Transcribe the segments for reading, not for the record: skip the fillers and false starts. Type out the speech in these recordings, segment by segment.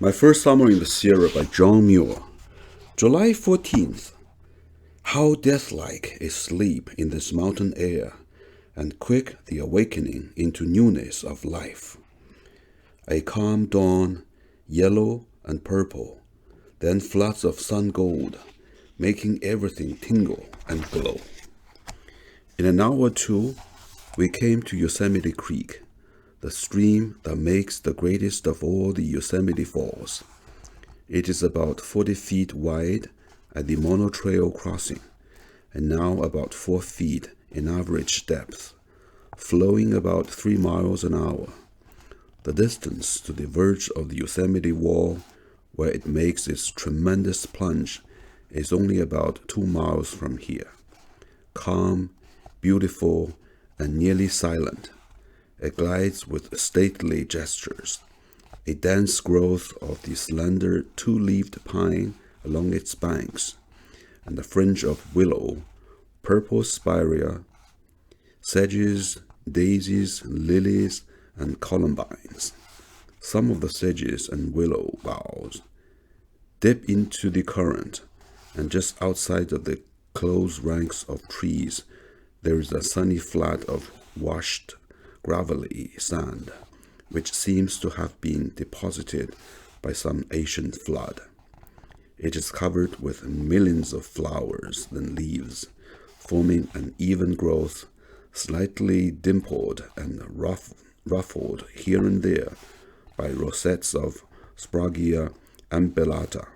My First Summer in the Sierra by John Muir. July 14th. How deathlike is sleep in this mountain air, and quick the awakening into newness of life. A calm dawn, yellow and purple, then floods of sun gold, making everything tingle and glow. In an hour or two, we came to Yosemite Creek, the stream that makes the greatest of all the Yosemite Falls. It is about 40 feet wide at the mono-trail crossing, and now about 4 feet in average depth, flowing about 3 miles an hour. The distance to the verge of the Yosemite Wall, where it makes its tremendous plunge, is only about 2 miles from here. Calm, beautiful, and nearly silent, it glides with stately gestures, a dense growth of the slender two-leaved pine along its banks, and a fringe of willow, purple spirea, sedges, daisies, lilies, and columbines. Some of the sedges and willow boughs dip into the current, and just outside of the close ranks of trees, there is a sunny flat of washed gravelly sand, which seems to have been deposited by some ancient flood. It is covered with millions of flowers and leaves, forming an even growth, slightly dimpled and ruffled here and there by rosettes of Spraguea ambellata.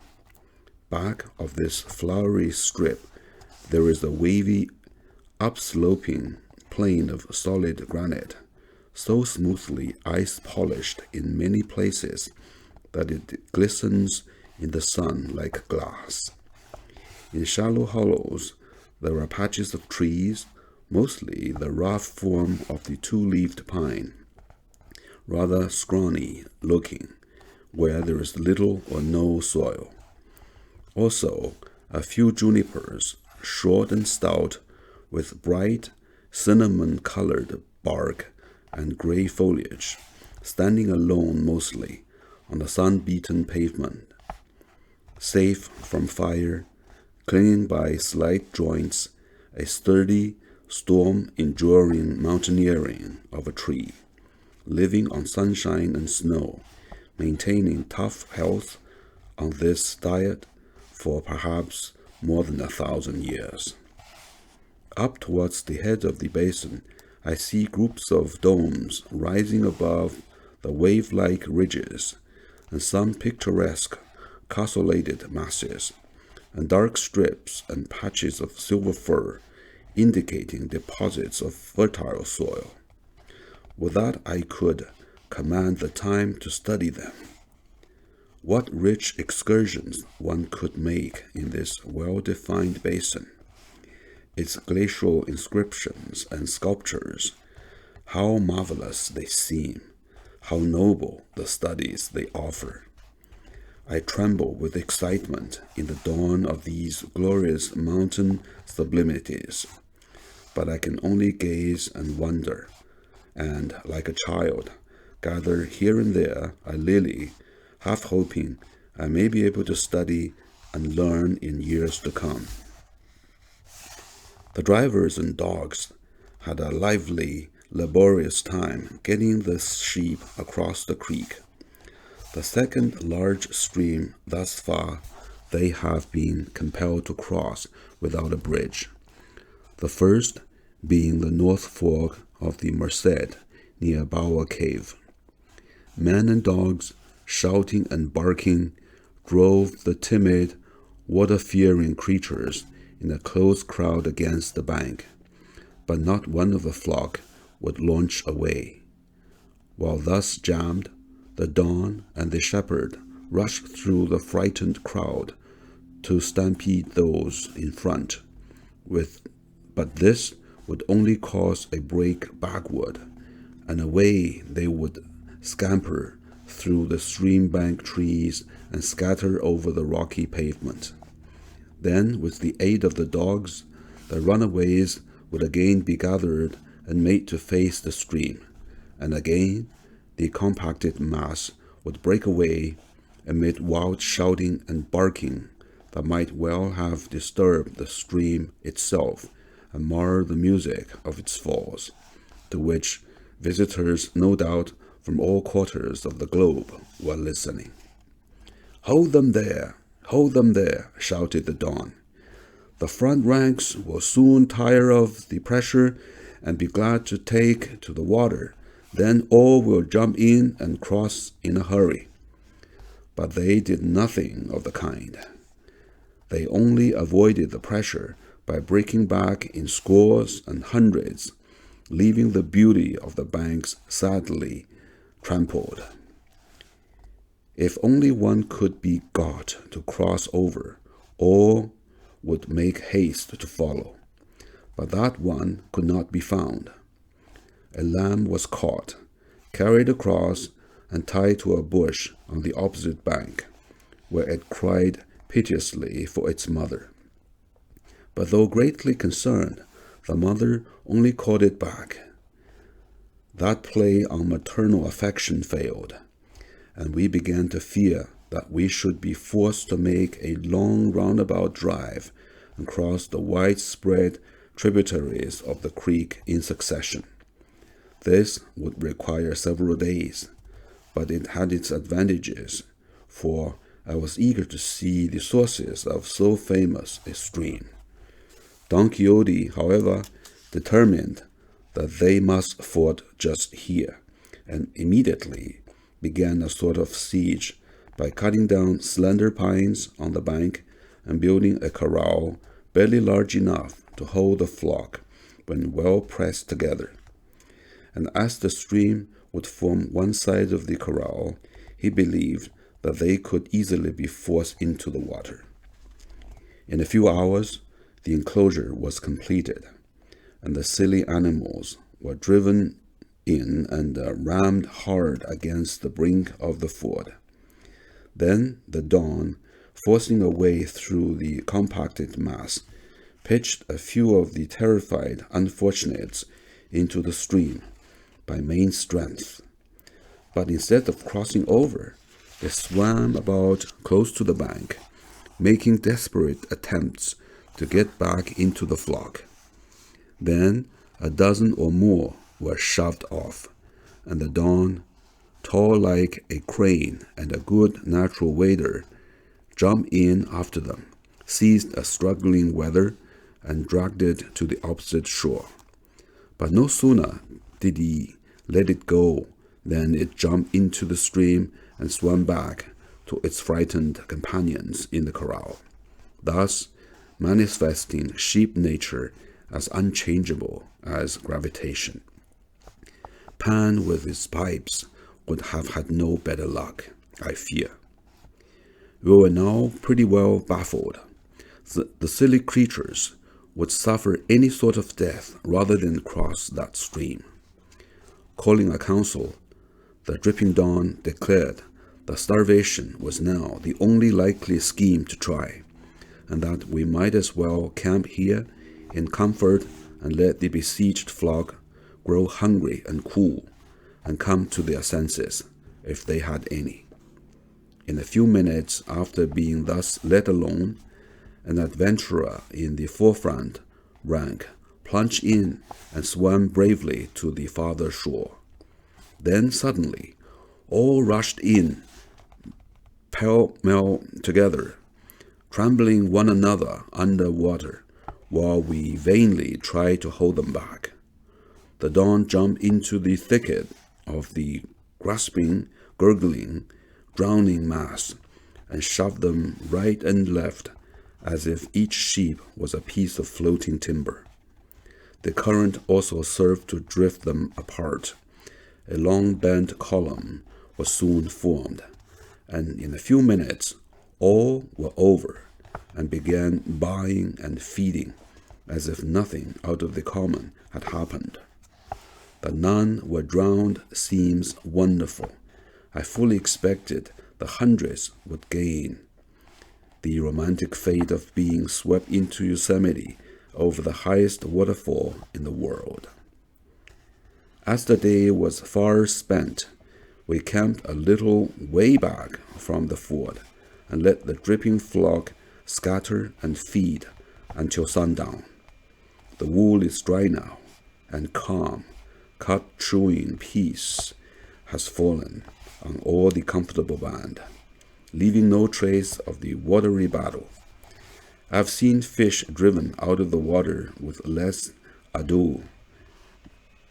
Back of this flowery strip, there is a wavy, upsloping plain of solid granite, so smoothly ice-polished in many places that it glistens in the sun like glass. In shallow hollows, there are patches of trees, mostly the rough form of the two-leaved pine, rather scrawny looking, where there is little or no soil. Also, a few junipers, short and stout, with bright, cinnamon-colored bark and gray foliage, standing alone mostly on the sun-beaten pavement, safe from fire, clinging by slight joints, a sturdy, storm-enduring mountaineering of a tree, living on sunshine and snow, maintaining tough health on this diet for perhaps more than 1,000 years. Up towards the head of the basin, I see groups of domes rising above the wave-like ridges, and some picturesque castellated masses, and dark strips and patches of silver fir, indicating deposits of fertile soil. With that, I could command the time to study them. What rich excursions one could make in this well-defined basin! Its glacial inscriptions and sculptures, how marvelous they seem, how noble the studies they offer. I tremble with excitement in the dawn of these glorious mountain sublimities, but I can only gaze and wonder, and, like a child, gather here and there a lily, half hoping I may be able to study and learn in years to come. The drivers and dogs had a lively, laborious time getting the sheep across the creek, the second large stream thus far they have been compelled to cross without a bridge, the first being the North Fork of the Merced near Bower Cave. Men and dogs, shouting and barking, drove the timid, water-fearing creatures in a close crowd against the bank, but not one of the flock would launch away. While thus jammed, the Don and the shepherd rushed through the frightened crowd to stampede those in front, but this would only cause a break backward, and away they would scamper through the stream-bank trees and scatter over the rocky pavement. Then, with the aid of the dogs, the runaways would again be gathered and made to face the stream, and again the compacted mass would break away amid wild shouting and barking that might well have disturbed the stream itself and marred the music of its falls, to which visitors, no doubt from all quarters of the globe, were listening. "Hold them there! Hold them there!" shouted the Don. "The front ranks will soon tire of the pressure and be glad to take to the water. Then all will jump in and cross in a hurry." But they did nothing of the kind. They only avoided the pressure by breaking back in scores and hundreds, leaving the beauty of the banks sadly trampled. If only one could be got to cross over, all would make haste to follow. But that one could not be found. A lamb was caught, carried across, and tied to a bush on the opposite bank, where it cried piteously for its mother. But though greatly concerned, the mother only called it back. That play on maternal affection failed, and we began to fear that we should be forced to make a long roundabout drive and cross the widespread tributaries of the creek in succession. This would require several days, but it had its advantages, for I was eager to see the sources of so famous a stream. Don Quixote, however, determined that they must ford just here, and immediately began a sort of siege by cutting down slender pines on the bank and building a corral barely large enough to hold the flock when well pressed together. And as the stream would form one side of the corral, he believed that they could easily be forced into the water. In a few hours, the enclosure was completed, and the silly animals were driven in and rammed hard against the brink of the ford. Then the Don, forcing a way through the compacted mass, pitched a few of the terrified unfortunates into the stream by main strength. But instead of crossing over, they swam about close to the bank, making desperate attempts to get back into the flock. Then a dozen or more were shoved off, and the Don, tall like a crane and a good natural wader, jumped in after them, seized a struggling wether, and dragged it to the opposite shore. But no sooner did he let it go than it jumped into the stream and swam back to its frightened companions in the corral, thus manifesting sheep nature as unchangeable as gravitation. Pan with his pipes would have had no better luck, I fear. We were now pretty well baffled. The silly creatures would suffer any sort of death rather than cross that stream. Calling a council, the dripping Don declared that starvation was now the only likely scheme to try, and that we might as well camp here in comfort and let the besieged flock grow hungry and cool, and come to their senses, if they had any. In a few minutes after being thus let alone, an adventurer in the forefront rank plunged in and swam bravely to the farther shore. Then suddenly all rushed in pell-mell together, trampling one another under water, while we vainly tried to hold them back. The Don jumped into the thicket of the grasping, gurgling, drowning mass, and shoved them right and left, as if each sheep was a piece of floating timber. The current also served to drift them apart. A long bent column was soon formed, and in a few minutes all were over, and began buying and feeding as if nothing out of the common had happened. That none were drowned seems wonderful. I fully expected the hundreds would gain the romantic fate of being swept into Yosemite over the highest waterfall in the world. As the day was far spent, we camped a little way back from the ford, and let the dripping flock scatter and feed until sundown. The wool is dry now, and calm, cut-chewing peace has fallen on all the comfortable band, leaving no trace of the watery battle. I've seen fish driven out of the water with less ado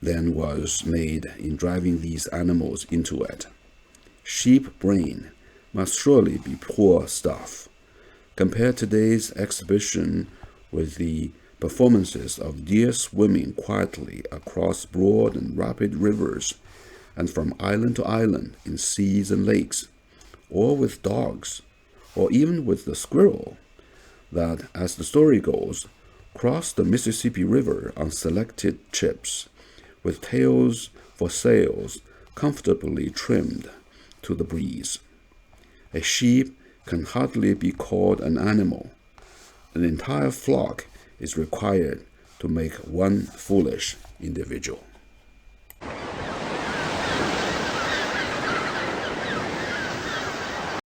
than was made in driving these animals into it. Sheep brain must surely be poor stuff. Compare today's exhibition with the performances of deer swimming quietly across broad and rapid rivers and from island to island in seas and lakes, or with dogs, or even with the squirrel that, as the story goes, crossed the Mississippi River on selected trips, with tails for sails comfortably trimmed to the breeze. A sheep can hardly be called an animal. An entire flock is required to make one foolish individual.